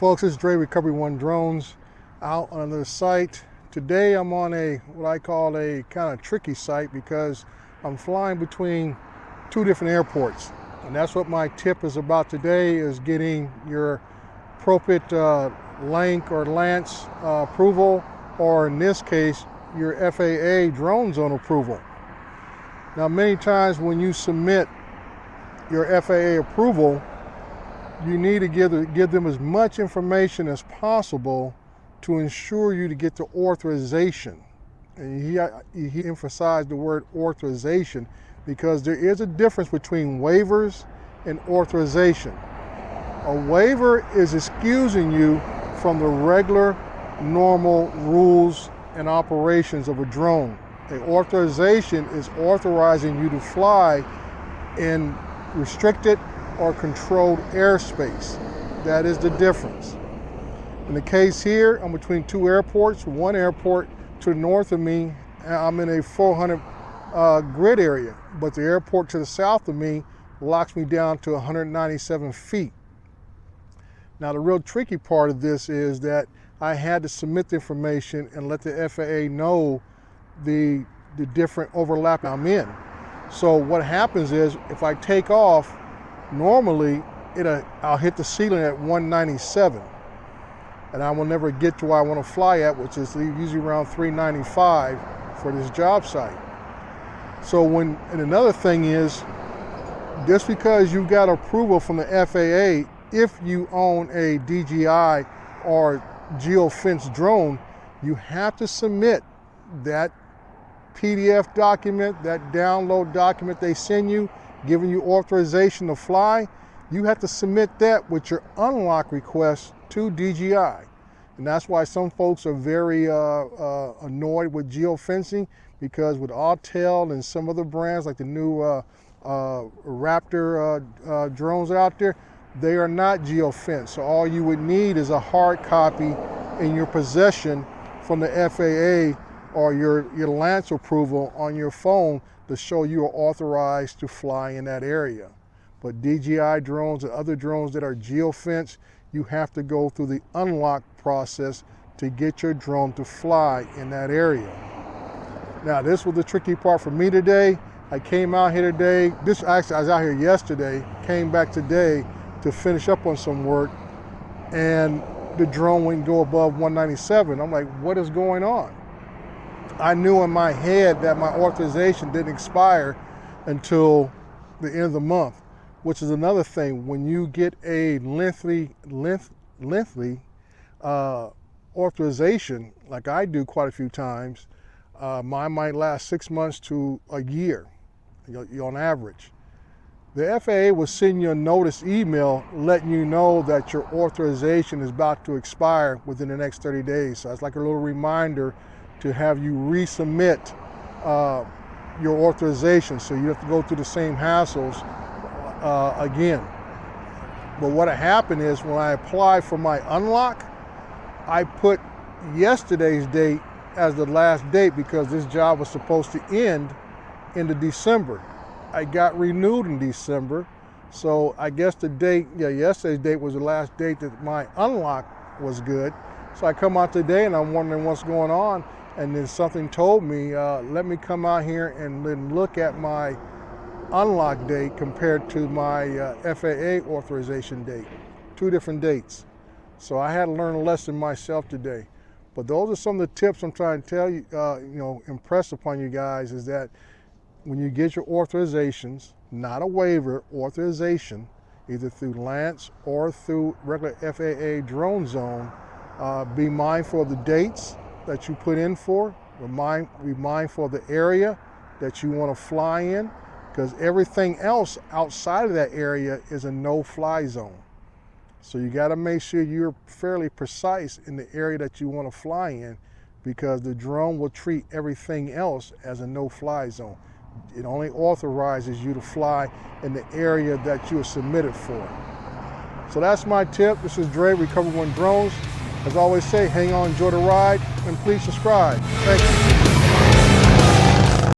Folks, this is Dre, Recoveryonedrones, out on another site. Today I'm on what I call a kind of tricky site because I'm flying between two different airports. And that's what my tip is about today, is getting your appropriate link or LANC approval, or in this case, your FAA drone zone approval. Now, many times when you submit your FAA approval, you need to give them as much information as possible to ensure you to get the authorization. And he emphasized the word authorization because there is a difference between waivers and authorization. A waiver is excusing you from the regular, normal rules and operations of a drone. An authorization is authorizing you to fly in restricted or controlled airspace. That is the difference. In the case here, I'm between two airports. One airport to the north of me, I'm in a 400 grid area, but the airport to the south of me locks me down to 197 feet. Now, the real tricky part of this is that I had to submit the information and let the FAA know the different overlap I'm in. So what happens is, if I take off, normally I'll hit the ceiling at 197, and I will never get to where I want to fly at, which is usually around 395 for this job site. So and another thing is, just because you got approval from the FAA, if you own a DJI or geofence drone, you have to submit that PDF document, that download document they send you, giving you authorization to fly. You have to submit that with your unlock request to DJI. And that's why some folks are very annoyed with geofencing, because with Autel and some other brands like the new Raptor drones out there, they are not geofenced. So all you would need is a hard copy in your possession from the FAA or your LANC approval on your phone to show you are authorized to fly in that area. But DJI drones and other drones that are geofenced, you have to go through the unlock process to get your drone to fly in that area. Now, this was the tricky part for me today. I came out here today. Actually, I was out here yesterday, came back today to finish up on some work, and the drone wouldn't go above 197. I'm like, what is going on? I knew in my head that my authorization didn't expire until the end of the month, which is another thing. When you get a lengthy authorization, like I do quite a few times, mine might last 6 months to a year, on average. The FAA will send you a notice email letting you know that your authorization is about to expire within the next 30 days. So it's like a little reminder to have you resubmit your authorization, so you have to go through the same hassles again. But what happened is, when I applied for my unlock, I put yesterday's date as the last date because this job was supposed to end into December. I got renewed in December, so I guess the date, yesterday's date was the last date that my unlock was good. So I come out today and I'm wondering what's going on, and then something told me, let me come out here and then look at my unlock date compared to my FAA authorization date. Two different dates. So I had to learn a lesson myself today. But those are some of the tips I'm trying to tell you, impress upon you guys, is that when you get your authorizations, not a waiver, authorization, either through LANC or through regular FAA drone zone, be mindful of the dates that you put in for. Be mindful of the area that you want to fly in, because everything else outside of that area is a no-fly zone. So you got to make sure you're fairly precise in the area that you want to fly in, because the drone will treat everything else as a no-fly zone. It only authorizes you to fly in the area that you are submitted for. So that's my tip. This is Dre, Recoveryonedrones. As I always say, hang on, enjoy the ride, and please subscribe. Thank you.